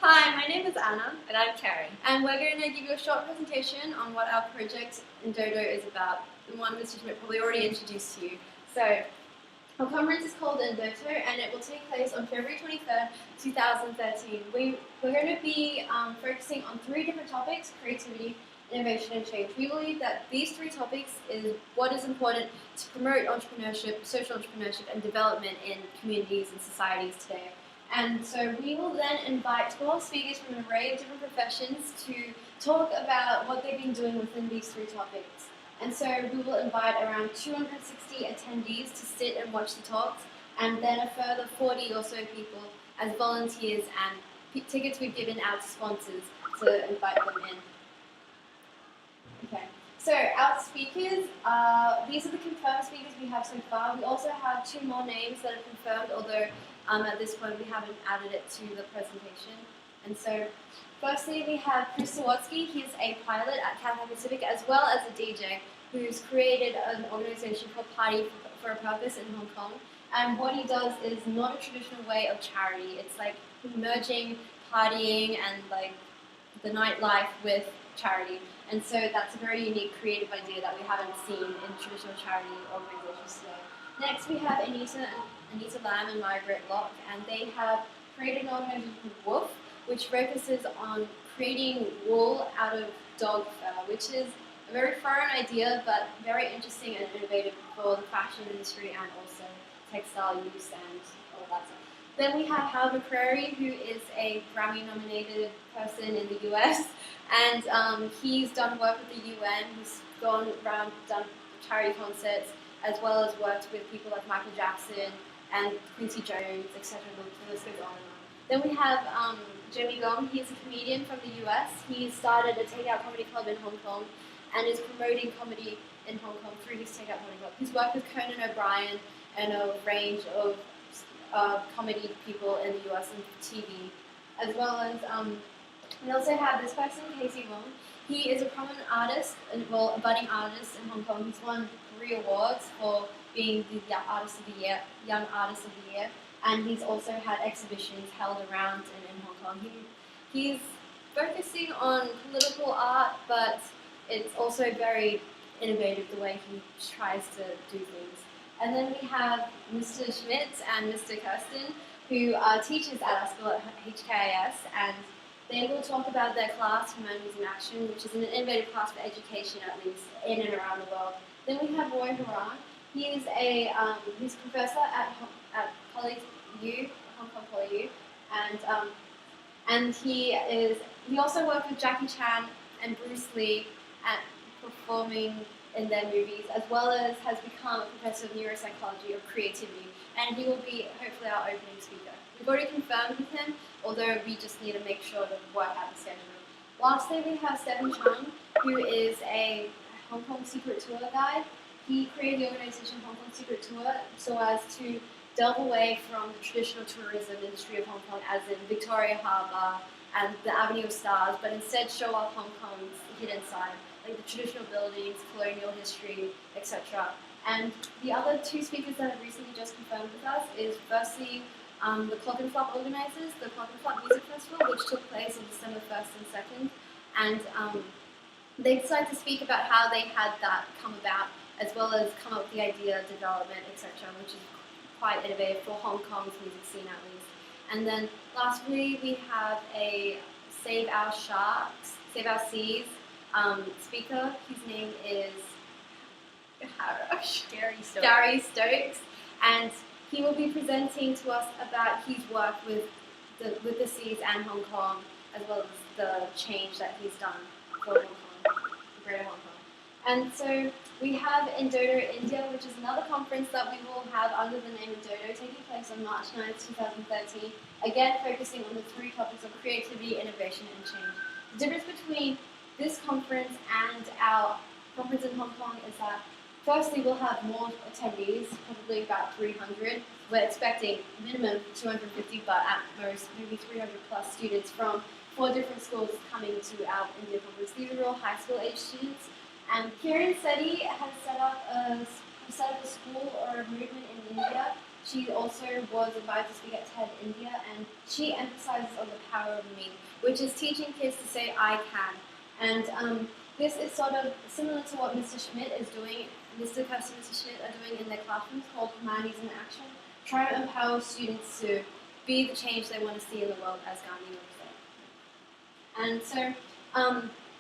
Hi, my name is Anna, And I'm Karen. and we're going to give you a short presentation on what our project ndoto is about, the one Mr. Schmidt probably already introduced to you. So, our conference is called ndoto, and it will take place on February 23rd, 2013. We're going to be focusing on three different topics: creativity, innovation, and change. We believe that these three topics is what is important to promote entrepreneurship, social entrepreneurship, and development in communities and societies today. And so we will then invite 12 speakers from an array of different professions to talk about what they've been doing within these three topics. And so we will invite around 260 attendees to sit and watch the talks, and then a further 40 or so people as volunteers, and tickets we've given out to sponsors to invite them in. Okay, so our speakers, these are the confirmed speakers we have so far. We also have two more names that are confirmed, although at this point we haven't added it to the presentation. And so, firstly we have Chris Sawatsky. He's a pilot at Cathay Pacific as well as a DJ who's created an organization called Party for a Purpose in Hong Kong. And what he does is not a traditional way of charity. It's like merging partying and like the nightlife with charity. And so that's a very unique creative idea that we haven't seen in traditional charity organizations today. Next we have Anita Lam and Margaret Locke, and they have created an organization called Woof, which focuses on creating wool out of dog fur, which is a very foreign idea but very interesting and innovative for the fashion industry and also textile use and all that stuff. Then we have Hal McCrary, who is a Grammy-nominated person in the US, and he's done work with the UN. He's gone around, done charity concerts, as well as worked with people like Michael Jackson and Quincy Jones, etc. The list goes on and on. Then we have Jimmy Gong. He's a comedian from the US. He started a takeout comedy club in Hong Kong and is promoting comedy in Hong Kong through his takeout comedy club. He's worked with Conan O'Brien and a range of comedy people in the US and TV, as well as we also have this person, Casey Wong. He is a prominent artist, well, a budding artist in Hong Kong. He's won 3 awards for being the Young Artist of the Year, and he's also had exhibitions held around in Hong Kong. He's focusing on political art, but it's also very innovative the way he tries to do things. And then we have Mr. Schmidt and Mr. Kirsten, who are teachers at our school at HKIS, and they will talk about their class, Humanities in Action, which is an innovative class for education, at least, in and around the world. Then we have Roy Haran. He is he's a professor at Poly U, Hong Kong Poly U, and he also worked with Jackie Chan and Bruce Lee at performing in their movies, as well as has become a professor of neuropsychology of creativity, and he will be hopefully our opening speaker. We've already confirmed with him, although we just need to make sure to work out the schedule. Lastly, we have Stephen Chung, who is a Hong Kong secret tour guide. He created the organization Hong Kong Secret Tour so as to delve away from the traditional tourism industry of Hong Kong, as in Victoria Harbour and the Avenue of Stars, but instead show off Hong Kong's hidden side, like the traditional buildings, colonial history, etc. And the other 2 speakers that have recently just confirmed with us is firstly the Clock and Flop organizers, the Clock and Flop Music Festival, which took place on December 1st and 2nd, and they decided to speak about how they had that come about, as well as come up with the idea, development, etc., which is quite innovative for Hong Kong's music scene at least. And then lastly, we have a Save Our Sharks, Save Our Seas speaker. His name is Gary Stokes, and he will be presenting to us about his work with the seas and Hong Kong, as well as the change that he's done for Hong Kong, Greater Hong Kong. And so we have ndoto India, which is another conference that we will have under the name ndoto, taking place on March 9th, 2013, again focusing on the 3 topics of creativity, innovation, and change. The difference between this conference and our conference in Hong Kong is that firstly we'll have more attendees, probably about 300. We're expecting minimum 250, but at most maybe 300 plus students from 4 different schools coming to our India conference. These are all high school age students. And Kiran Sethi has set up a school or a movement in India she also was invited to speak at TED India, and she emphasizes on the power of me, which is teaching kids to say "I can." And this is sort of similar to what Mr. Schmidt is doing, Mr. Kirst and Mr. Schmidt are doing in their classrooms called Humanities in Action, trying to empower students to be the change they want to see in the world, as Gandhi would say. And so,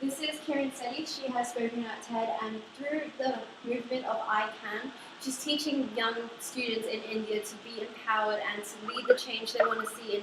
this is Kiran Sethi. She has spoken at TED, and through the movement of I Can, she's teaching young students in India to be empowered and to lead the change they want to see in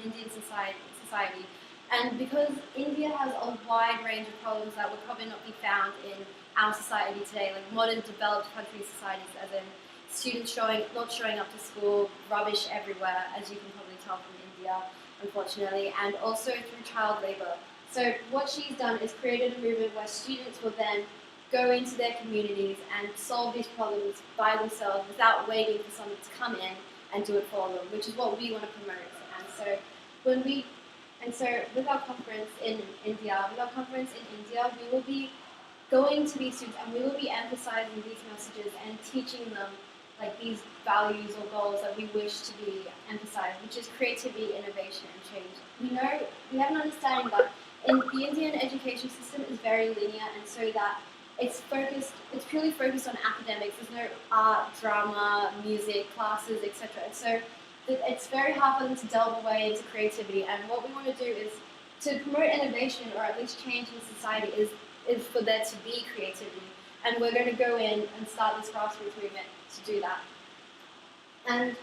Indian society. And because India has a wide range of problems that would probably not be found in our society today, like modern developed country societies, as in students not showing up to school, rubbish everywhere, as you can probably tell from India, unfortunately, and also through child labour. So what she's done is created a movement where students will then go into their communities and solve these problems by themselves without waiting for someone to come in and do it for them, which is what we want to promote. And so with our conference in India, we will be going to these students and we will be emphasizing these messages and teaching them like these values or goals that we wish to be emphasized, which is creativity, innovation, and change. We have an understanding that the Indian education system is very linear, and so that it's purely focused on academics. There's no art, drama, music, classes, etc. And so it's very hard for them to delve away into creativity. And what we want to do is to promote innovation, or at least change in society, is for there to be creativity. And we're going to go in and start this grassroots movement to do that. And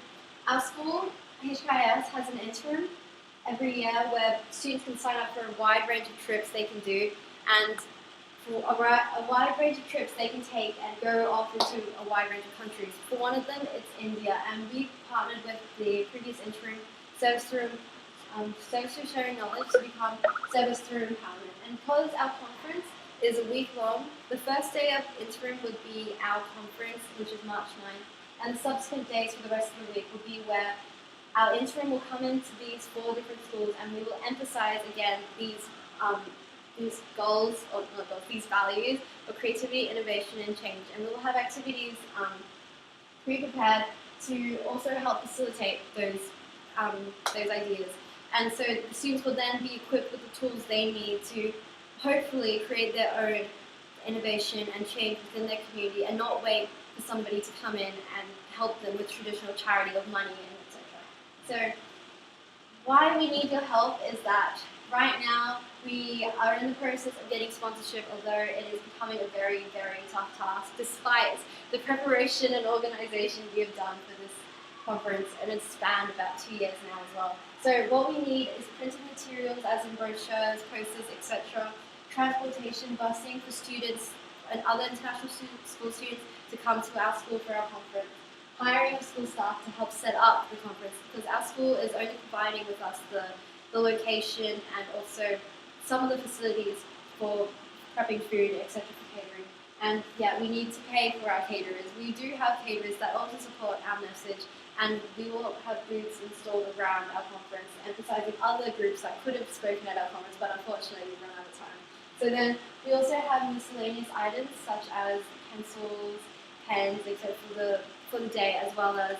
our school, HKIS, has an interim every year where students can sign up for a wide range of trips they can do, and for a wide range of trips they can take and go off into a wide range of countries. For one of them, it's India, and we partnered with the previous interim Service Through Sharing Knowledge to become Service Through Empowerment. And because our conference is a week long, the first day of interim would be our conference, which is March 9th, and the subsequent days for the rest of the week will be where our interim will come into these 4 different schools, and we will emphasize again these goals, or not goals, these values of creativity, innovation, and change. And we will have activities pre-prepared to also help facilitate those ideas. And so the students will then be equipped with the tools they need to hopefully create their own innovation and change within their community, and not wait for somebody to come in and help them with traditional charity of money and etc. So why we need your help is that right now we are in the process of getting sponsorship, although it is becoming a very, very tough task despite the preparation and organisation we have done for this conference, and it's spanned about 2 years now as well. So what we need is printed materials, as in brochures, posters, etc., transportation, busing for students and other international school students to come to our school for our conference, hiring of school staff to help set up the conference, because our school is only providing with us the location and also some of the facilities for prepping food, etc., for catering. And yeah, we need to pay for our caterers. We do have caterers that also support our message, and we will have booths installed around our conference, emphasizing other groups that could have spoken at our conference, but unfortunately we've run out of time. So then we also have miscellaneous items such as pencils, pens, etc. for the day, as well as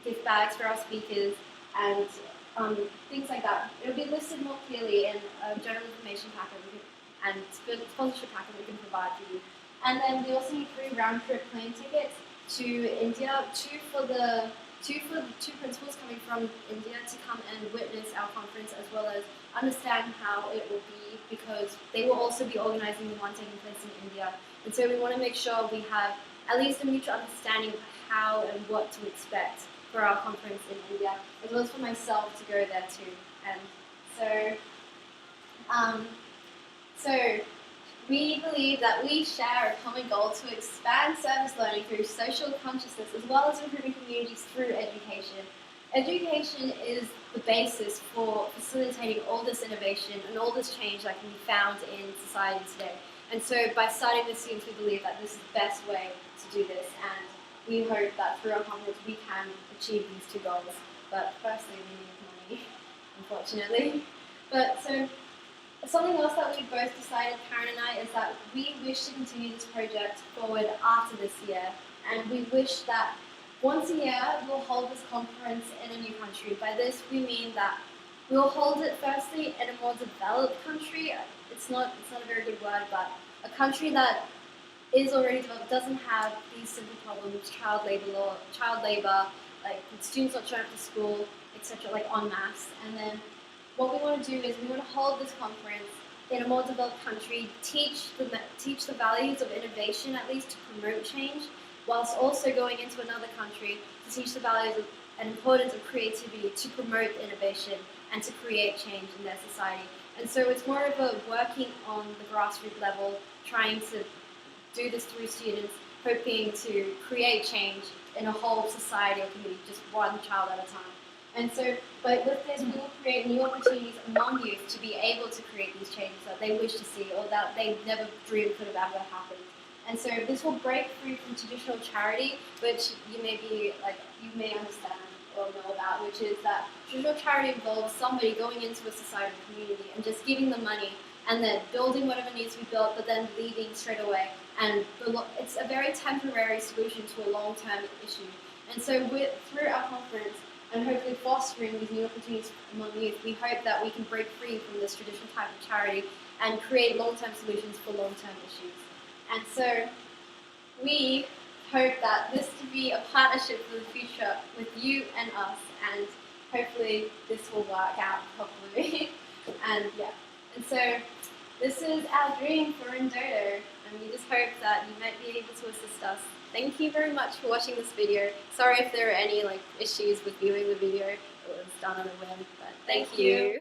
gift bags for our speakers and things like that. It'll be listed more clearly in a general information packet and sponsorship packet we can provide for you. And then we also need 3 round-trip plane tickets to India, two for the two principals coming from India to come and witness our conference, as well as understand how it will be, because they will also be organising the one taking place in India. And so we want to make sure we have at least a mutual understanding of how and what to expect for our conference in India, as well as for myself to go there too. And so we believe that we share a common goal to expand service learning through social consciousness, as well as improving communities through education. Education is the basis for facilitating all this innovation and all this change that can be found in society today. And so by starting with students, we believe that this is the best way to do this, and we hope that through our conference we can achieve these 2 goals. But firstly, we need money, unfortunately. But so something else that we both decided, Karen and I, is that we wish to continue this project forward after this year, and we wish that once a year, we'll hold this conference in a new country. By this, we mean that we'll hold it firstly in a more developed country. It's not a very good word, but a country that is already developed, doesn't have these simple problems, child labor, like students not showing up to school, etc., like en masse. And then what we want to do is we want to hold this conference in a more developed country, teach the values of innovation, at least to promote change, whilst also going into another country to teach the values and importance of creativity to promote innovation and to create change in their society. And so it's more of a working on the grassroots level, trying to do this through students, hoping to create change in a whole society or community, just one child at a time. And so, but with this, we will create new opportunities among youth to be able to create these changes that they wish to see or that they never dreamed could have ever happened. And so this will break free from traditional charity, which you may understand or know about, which is that traditional charity involves somebody going into a society or community and just giving them money and then building whatever needs to be built, but then leaving straight away. And it's a very temporary solution to a long-term issue. And so through our conference, and hopefully fostering these new opportunities among youth, we hope that we can break free from this traditional type of charity and create long-term solutions for long-term issues. And so we hope that this to be a partnership for the future with you and us, and hopefully this will work out properly. And yeah, and so this is our dream for ndoto, and we just hope that you might be able to assist us. Thank you very much for watching this video. Sorry if there are any issues with viewing the video. It was done on a whim, but thank you.